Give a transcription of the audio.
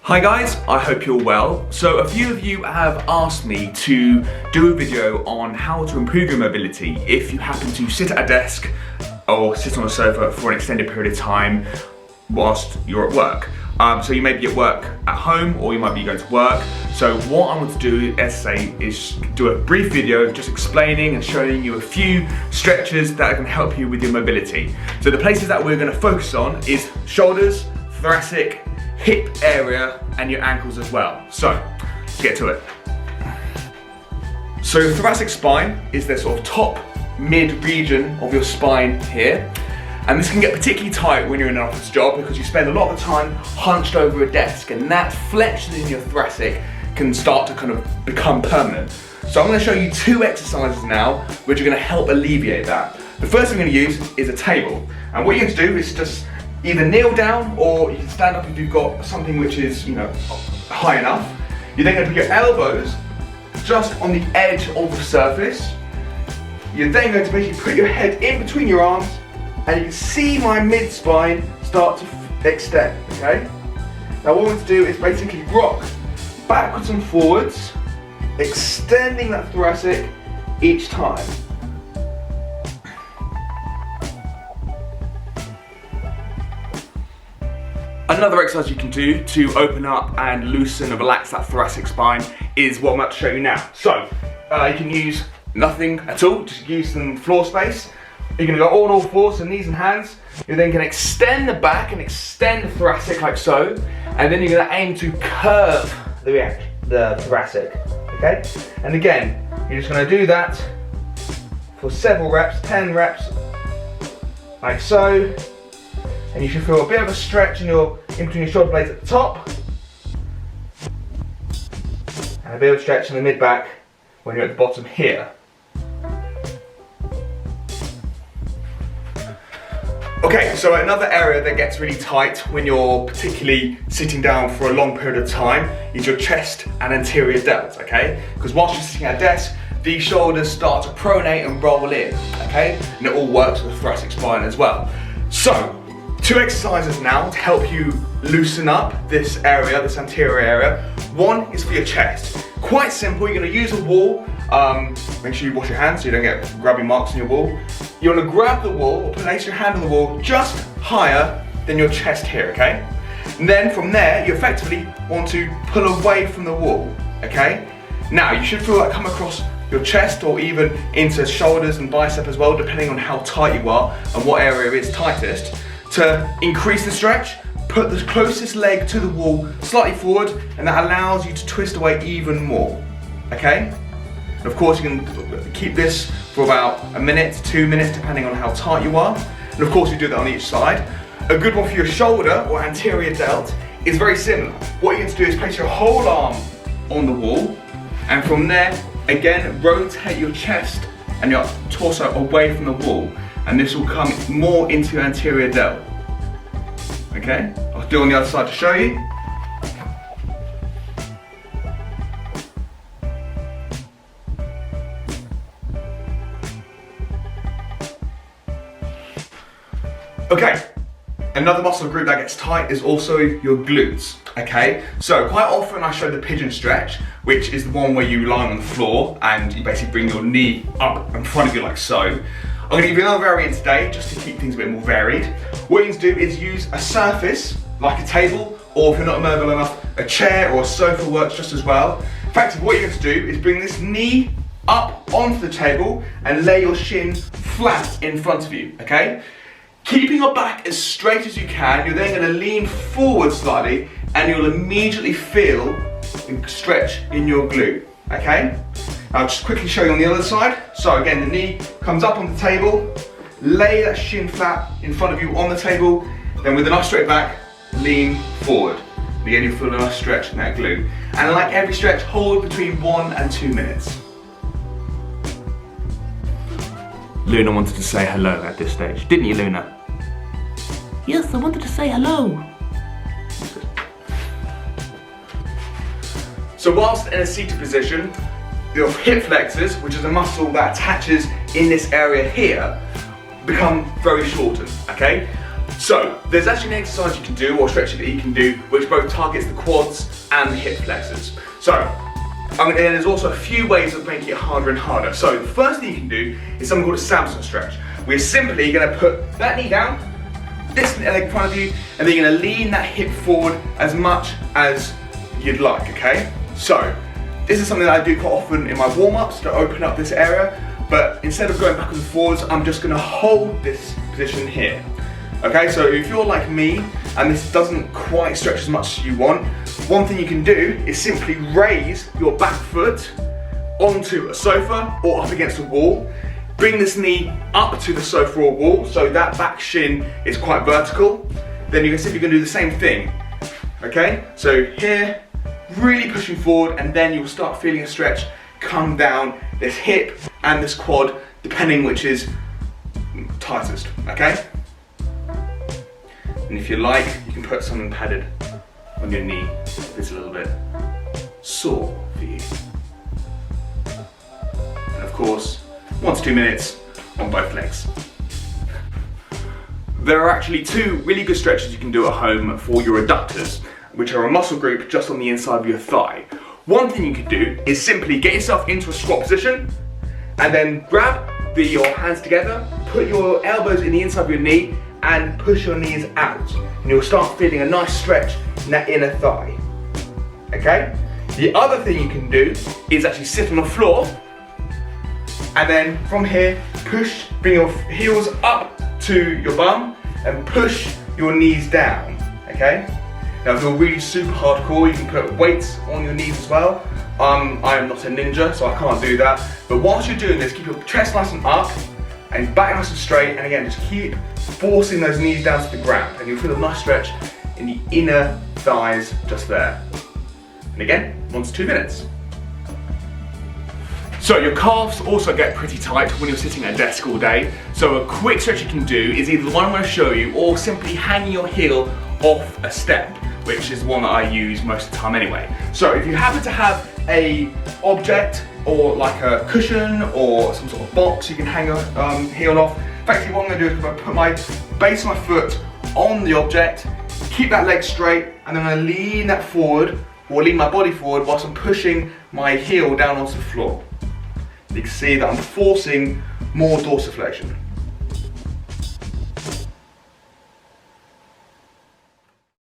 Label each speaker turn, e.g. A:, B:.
A: Hi guys, I hope you're well. So a few of you have asked me to do a video on how to improve your mobility if you happen to sit at a desk or sit on a sofa for an extended period of time whilst you're at work. So you may be at work at home or you might be going to work. So what I want to do, as I say, is do a brief video just explaining and showing you a few stretches that can help you with your mobility. So the places that we're going to focus on is shoulders, thoracic, hip area and your ankles as well. So let's get to it. So your thoracic spine is the sort of top mid region of your spine here. And this can get particularly tight when you're in an office job because you spend a lot of the time hunched over a desk, and that flexion in your thoracic can start to kind of become permanent. So I'm going to show you two exercises now which are going to help alleviate that. The first thing I'm going to use is a table. And what you're going to do is just either kneel down or you can stand up if you've got something which is, high enough. You're then going to put your elbows just on the edge of the surface. You're then going to basically put your head in between your arms, and you can see my mid-spine start to extend, okay? Now what I want to do is basically rock backwards and forwards, extending that thoracic each time. Another exercise you can do to open up and loosen and relax that thoracic spine is what I'm about to show you now. So, you can use nothing at all, just use some floor space. You're going to go on all fours, so knees and hands. You're then going to extend the back and extend the thoracic like so. And then you're going to aim to curve the thoracic, okay? And again, you're just going to do that for several reps, 10 reps, like so. And you should feel a bit of a stretch in between your shoulder blades at the top. And a bit of a stretch in the mid-back when you're at the bottom here. Okay, so another area that gets really tight when you're particularly sitting down for a long period of time is your chest and anterior delt, okay? Because whilst you're sitting at a desk, these shoulders start to pronate and roll in, okay? And it all works with the thoracic spine as well. So, two exercises now to help you loosen up this area, this anterior area. One is for your chest. Quite simple, you're gonna use a wall. Make sure you wash your hands so you don't get grubby marks on your wall. You're gonna grab the wall or place your hand on the wall just higher than your chest here, okay? And then from there, you effectively want to pull away from the wall, okay? Now, you should feel that come across your chest or even into shoulders and bicep as well, depending on how tight you are and what area is tightest. To increase the stretch, put the closest leg to the wall slightly forward, and that allows you to twist away even more, okay? And of course you can keep this for about a minute, 2 minutes, depending on how tight you are. And of course you do that on each side. A good one for your shoulder or anterior delt is very similar. What you're going to do is place your whole arm on the wall, and from there, again, rotate your chest and your torso away from the wall. And this will come more into your anterior delt. Okay, I'll do it on the other side to show you. Okay, another muscle group that gets tight is also your glutes. Okay, so quite often I show the pigeon stretch, which is the one where you lie on the floor and you basically bring your knee up in front of you like so. I'm going to give you another variant today just to keep things a bit more varied. What you need to do is use a surface like a table, or if you're not mobile enough, a chair or a sofa works just as well. In fact, what you're going to do is bring this knee up onto the table and lay your shin flat in front of you, okay? Keeping your back as straight as you can, you're then going to lean forward slightly and you'll immediately feel a stretch in your glute, okay? I'll just quickly show you on the other side. So again, the knee comes up on the table, lay that shin flat in front of you on the table, then with a nice straight back, lean forward. Again, you'll feel a nice stretch in that glute. And like every stretch, hold between 1 and 2 minutes. Luna wanted to say hello at this stage, didn't you, Luna? Yes, I wanted to say hello. So whilst in a seated position, your hip flexors, which is a muscle that attaches in this area here, become very shortened, okay? So, there's actually an exercise you can do, or stretching that you can do, which both targets the quads and the hip flexors. So, and there's also a few ways of making it harder and harder. So, the first thing you can do is something called a Samson stretch. We're simply going to put that knee down, this leg in front of you, and then you're going to lean that hip forward as much as you'd like, okay? So, this is something that I do quite often in my warm-ups to open up this area, but instead of going backwards and forwards, I'm just going to hold this position here. Okay, so if you're like me and this doesn't quite stretch as much as you want, one thing you can do is simply raise your back foot onto a sofa or up against a wall. Bring this knee up to the sofa or wall so that back shin is quite vertical. Then you're simply going to do the same thing. Okay, so here, really pushing forward, and then you'll start feeling a stretch come down this hip and this quad, depending which is tightest, okay? And if you like, you can put something padded on your knee if it's a little bit sore for you. And of course, 1 to 2 minutes on both legs. There are actually 2 really good stretches you can do at home for your adductors, which are a muscle group just on the inside of your thigh. One thing you could do is simply get yourself into a squat position and then grab your hands together, put your elbows in the inside of your knee and push your knees out. And you'll start feeling a nice stretch in that inner thigh. Okay? The other thing you can do is actually sit on the floor and then from here, bring your heels up to your bum and push your knees down. Okay? Now if you're really super hardcore, you can put weights on your knees as well. I am not a ninja, so I can't do that. But whilst you're doing this, keep your chest nice and up and back nice and straight, and again, just keep forcing those knees down to the ground, and you'll feel a nice stretch in the inner thighs just there. And again, 1 to 2 minutes. So your calves also get pretty tight when you're sitting at a desk all day. So a quick stretch you can do is either the one I'm going to show you, or simply hanging your heel off a step, which is one that I use most of the time anyway. So if you happen to have a object or like a cushion or some sort of box you can hang your heel off, effectively what I'm going to do is I'm going to put my base of my foot on the object, keep that leg straight, and then I'm going to lean that forward, or lean my body forward whilst I'm pushing my heel down onto the floor. You can see that I'm forcing more dorsiflexion.